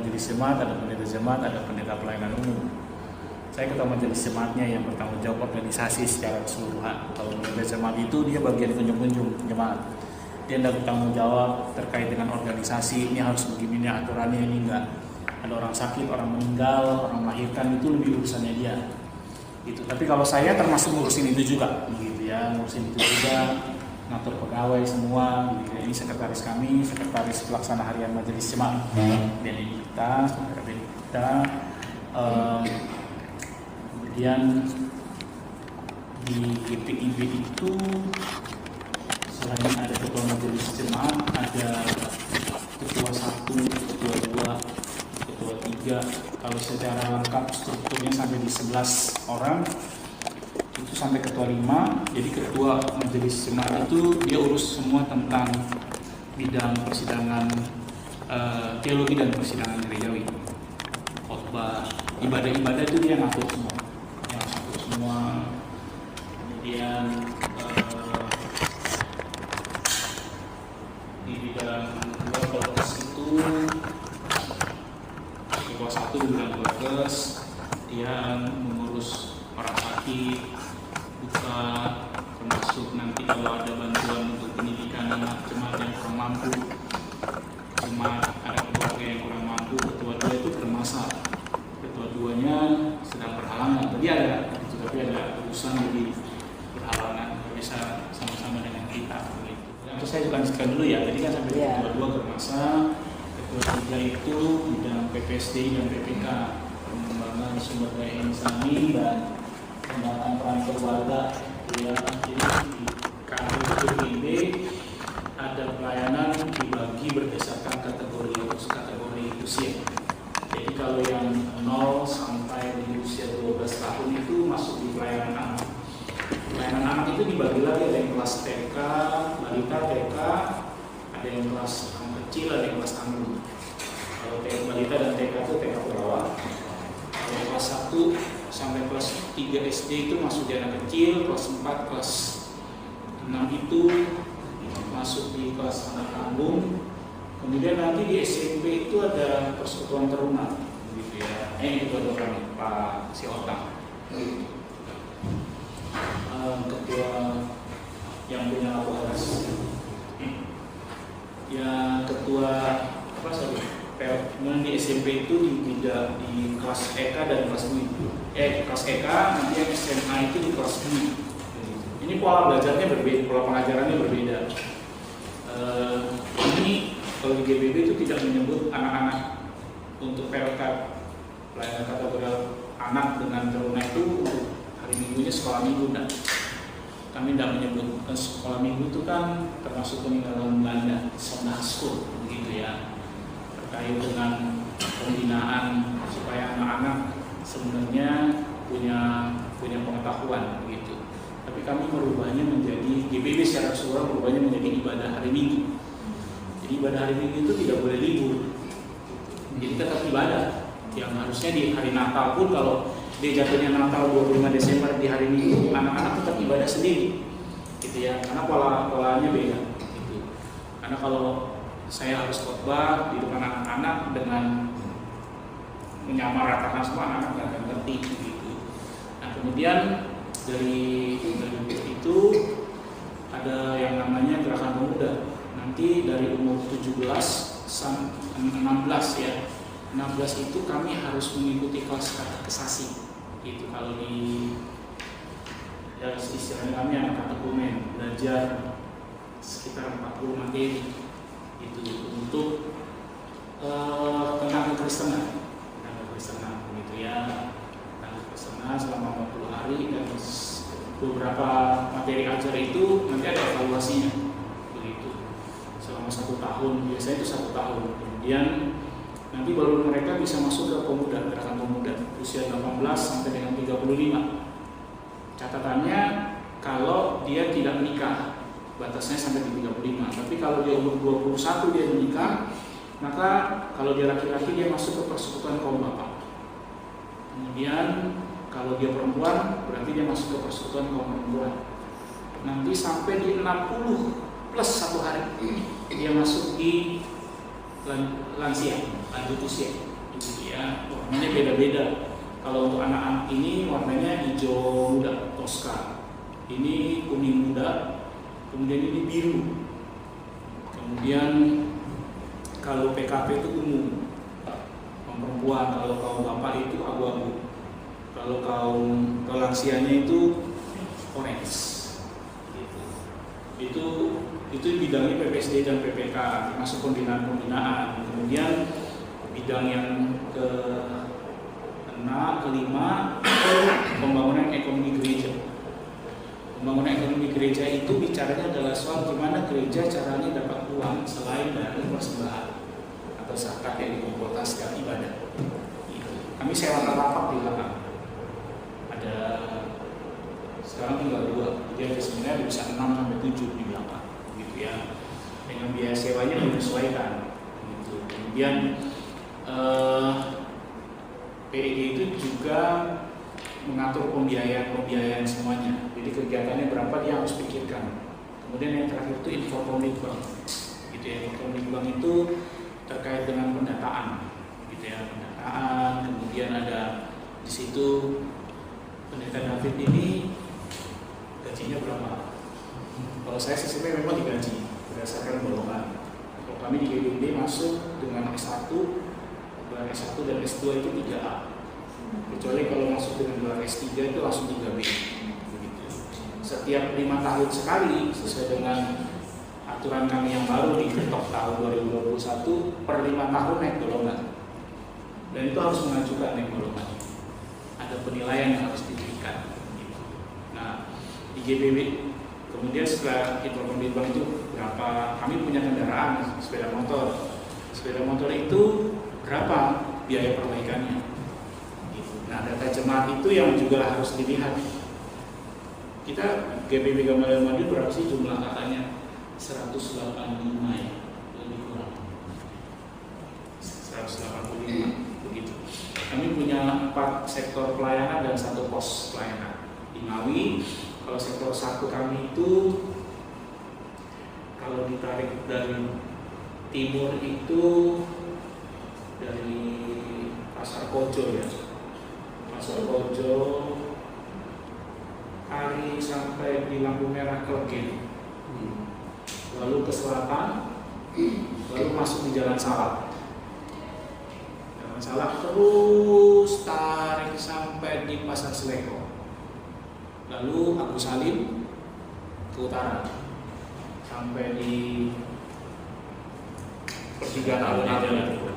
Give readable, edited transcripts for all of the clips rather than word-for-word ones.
majelis jemaat, ada pendeta jemaat, ada pendeta pelayanan umum. Saya ketua majelis jemaatnya yang bertanggung jawab organisasi secara keseluruhan. Kalau pendeta jemaat itu dia bagian kunjung-kunjung jemaat. Dia tidak bertanggung jawab terkait dengan organisasi, ini harus begini, ini aturannya, ini enggak. Ada orang sakit, orang meninggal, orang melahirkan, itu lebih urusannya dia. Gitu. Tapi kalau saya termasuk ngurusin itu juga, gitu ya, ngurusin itu juga, ngatur pegawai semua. Gitu ya. Ini sekretaris kami, sekretaris pelaksana harian majelis jemaat. Dan ini kita, kemudian di GPIB itu selain ada ketua majelis jemaat, ada ketua 1, ketua 2, ketua 3. Kalau secara lengkap strukturnya sampai di 11 orang, itu sampai ketua 5. Jadi ketua majelis jemaat itu dia urus semua tentang bidang persidangan teologi dan persidangan gerejawi, khotbah, ibadah-ibadah itu dia ngatur semua. Kemudian di bidang workers itu ketua 1 bidang workers, dia mengurus orang sakit, buka, termasuk nanti kalau ada bantuan untuk pendidikan anak jemaat yang kurang mampu, jemaat ada keluarga yang kurang mampu, ketua 2 itu bermasalah. Ketua 2-nya sedang berhalangan, tadi ada, tapi ada urusan jadi berhalangan, bisa sama-sama dengan kita. Begitu. Terus saya juga lanjutkan dulu ya, tadi kan sampai ketua 2 bermasa, ketua 3 itu bidang PPSD dan PPK, pengembangan sumber daya insani dan pengembangan peran keluarga. Ya, jadi di KPIB ada pelayanan dibagi berdasarkan kategori usia. Jadi kalau yang 0 sampai di usia 12 tahun itu masuk di pelayanan anak. Pelayanan anak itu dibagi lagi, ada yang kelas TK, balita TK, ada yang kelas anak kecil, ada yang kelas tangguh. Kalau balita dan TK itu TK bawah. Kalau kelas 1 sampai kelas 3 SD itu masuk di anak kecil, kelas 4, kelas 6 itu masuk di kelas anak tanggung. Kemudian nanti di SMP itu ada persekutuan teruna, gitu ya. Ini ketua kami, Pak Siotang. Ketua yang punya laporan. Ya ketua apa sorry? Kemudian di SMP itu di kelas EK dan kelas UI. Kelas EK nanti yang SMA itu di kelas UI. Ini pola belajarnya berbeda, pola pengajarannya berbeda. Ini kalau di GBB itu tidak menyebut anak-anak untuk PLK, pelayanan kategori anak dengan teruna itu untuk hari minggunya sekolah minggu. Nah, kami tidak menyebut sekolah minggu itu kan termasuk peninggalan Belanda, Sunday School, begitu ya, terkait dengan pembinaan supaya anak-anak sebenarnya punya pengetahuan begitu. Tapi kami merubahnya menjadi GBB secara keseluruhan merubahnya menjadi ibadah hari Minggu. Jadi ibadah hari Minggu itu tidak boleh libur. Jadi tetap ibadah. Yang harusnya di hari Natal pun kalau dia jatuhnya Natal 25 Desember di hari Minggu, anak-anak tetap ibadah sendiri. Gitu ya. Karena polanya beda gitu. Karena kalau saya harus khotbah di depan anak-anak dengan menyamaratakan semua anak-anak nggak akan ngerti gitu. Nah kemudian dari itu ada yang namanya gerakan pemuda. Nanti dari umur 17 sampai 16 ya. 16 itu kami harus mengikuti kelas katekisasi. Gitu kalau di ya, istilahnya kami anak katekumen, belajar sekitar 40 materi itu untuk tentang kekristenan begitu ya. Tentang kekristenan selama 40 hari dan beberapa materi ajar itu nanti ada evaluasinya begitu selama 1 tahun, biasanya itu 1 tahun. Kemudian nanti baru mereka bisa masuk ke pemuda, gerakan pemuda usia 18 sampai dengan 35. Catatannya kalau dia tidak menikah, batasnya sampai di 35. Tapi kalau dia umur 21 dia menikah, maka kalau dia laki-laki dia masuk ke persekutuan kaum bapak. Kemudian kalau dia perempuan berarti dia masuk ke persekutuan kaum perempuan. Nanti sampai di 60 plus 1 hari dia masuk di lansia, lanjut usia, gitu ya. Warnanya beda-beda. Kalau untuk anak-anak ini warnanya hijau muda, Tosca. Ini kuning muda, kemudian ini biru. Kemudian kalau PKP itu ungu. Perempuan, kalau kaum bapak itu abu-abu. Kalau kaum lansianya itu orange. Itu bidangnya PPSD dan PPK, termasuk pembinaan. Kemudian bidang yang kelima pembangunan ekonomi gereja. Pembangunan ekonomi gereja itu bicaranya adalah soal gimana gereja caranya dapat uang selain dari persembahan atau zakat yang dikumpulkan setiap ibadah. Kami sewa lapak di belakang. Ada sekarang tinggal 2, jadi sebenarnya bisa 6 sampai 7 di belakang, gitu ya. Dengan biaya sewanya menyesuaikan. Gitu. Kemudian PEG itu juga mengatur pembiayaan semuanya. Jadi kegiatannya berapa dia harus pikirkan. Kemudian yang terakhir itu Infokomdikbang. Gitu ya, Infokomdikbang itu terkait dengan pendataan, gitu ya, pendataan. Kemudian ada di situ Pendeta David ini gajinya berapa? Kalau saya sebenarnya memang digaji berdasarkan golongan. Kalau kami di GBB masuk dengan S1, gelar S1 dan S2 itu 3A. Kecuali kalau masuk dengan gelar S3 itu langsung 3B. Begitu. Setiap 5 tahun sekali sesuai dengan aturan kami yang baru di Ketok tahun 2021 per 5 tahun naik golongan. Dan itu harus mengajukan naik golongan. Ada penilaian yang harus diberikan. Nah, di GBB kemudian setelah Infokomdikbang itu berapa? Kami punya kendaraan sepeda motor. Sepeda motor itu berapa biaya perbaikannya? Nah, data jemaat itu yang juga harus dilihat. Kita GBB Gamaliel Madiun berapa sih jumlah katanya? 185 ya, lebih kurang 185 begitu. Kami punya 4 sektor pelayanan dan 1 pos pelayanan di Ngawi. Kalau sektor 1 kami itu kalau ditarik dari timur itu dari Pasar Kojo ya, Pasar Kojo hari sampai di lampu merah Klegen, lalu ke selatan, lalu masuk di Jalan Salak. Jalan Salak terus tarik sampai di Pasar Seleko, lalu Agus Salim ke utara sampai di pertigaan alun-alun.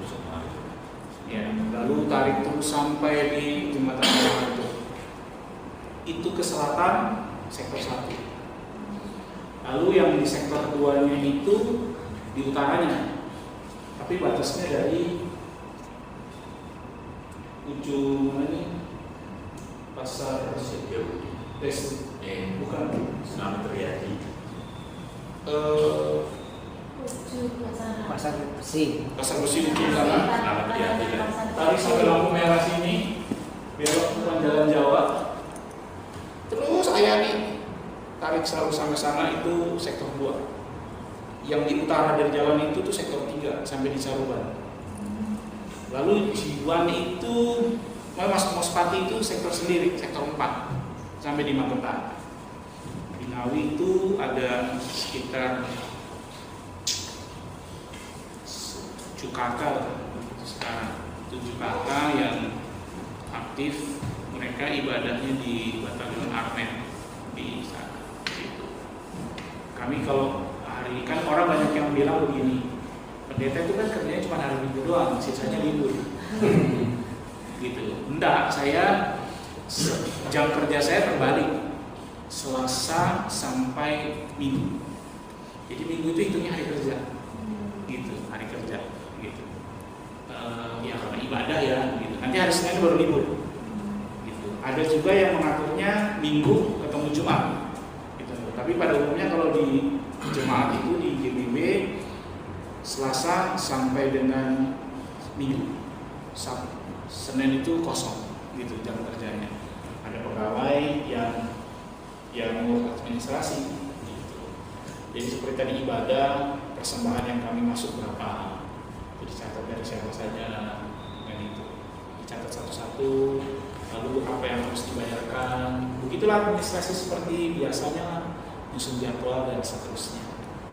Ya, lalu tarik terus sampai di Jembatan Alun-alun. Itu ke selatan sektor 1. Lalu yang di sektor 2-nya itu di utaranya, tapi batasnya dari ujung ini Pasar bukan Selamat Riyadi. Pasar Besi. Pasar Besi ujung sana. Selamat Riyadi. Tarik sampai lampu merah sini, belok ke Jalan Jawa. Terus nih tarik selalu sampai sana itu sektor 2. Yang di utara dari jalan itu tuh sektor 3 sampai di Caruban. Lalu Jiwan itu masuk Mospati itu sektor sendiri, sektor 4 sampai di Magetan. Di Ngawi itu ada sekitar Cukaka sekarang, 7 kakak yang aktif. Mereka ibadahnya di Batalion Armet di sana. Gitu. Kami kalau hari kan orang banyak yang bilang begini, pendeta itu kan kerjanya cuma hari Minggu doang, sisanya libur. Gitu. Enggak, saya jam kerja saya terbalik, Selasa sampai Minggu. Jadi Minggu itu hitungnya hari kerja, gitu, hari kerja, gitu. Ya karena ibadah ya, gitu. Nanti hari Senin baru libur. Ada juga yang mengaturnya Minggu ketemu Jumat, gitu. Tapi pada umumnya kalau di jemaat itu di GBB Selasa sampai dengan Minggu, Senin itu kosong, gitu jam kerjanya. Ada pegawai yang mengurus administrasi, gitu. Jadi seperti tadi ibadah persembahan yang kami masuk berapa, Itu dicatat dari siapa saja dan itu dicatat satu-satu, lalu apa yang harus dibayarkan. Begitulah administrasi seperti biasanya, nyusun jadwal dan seterusnya.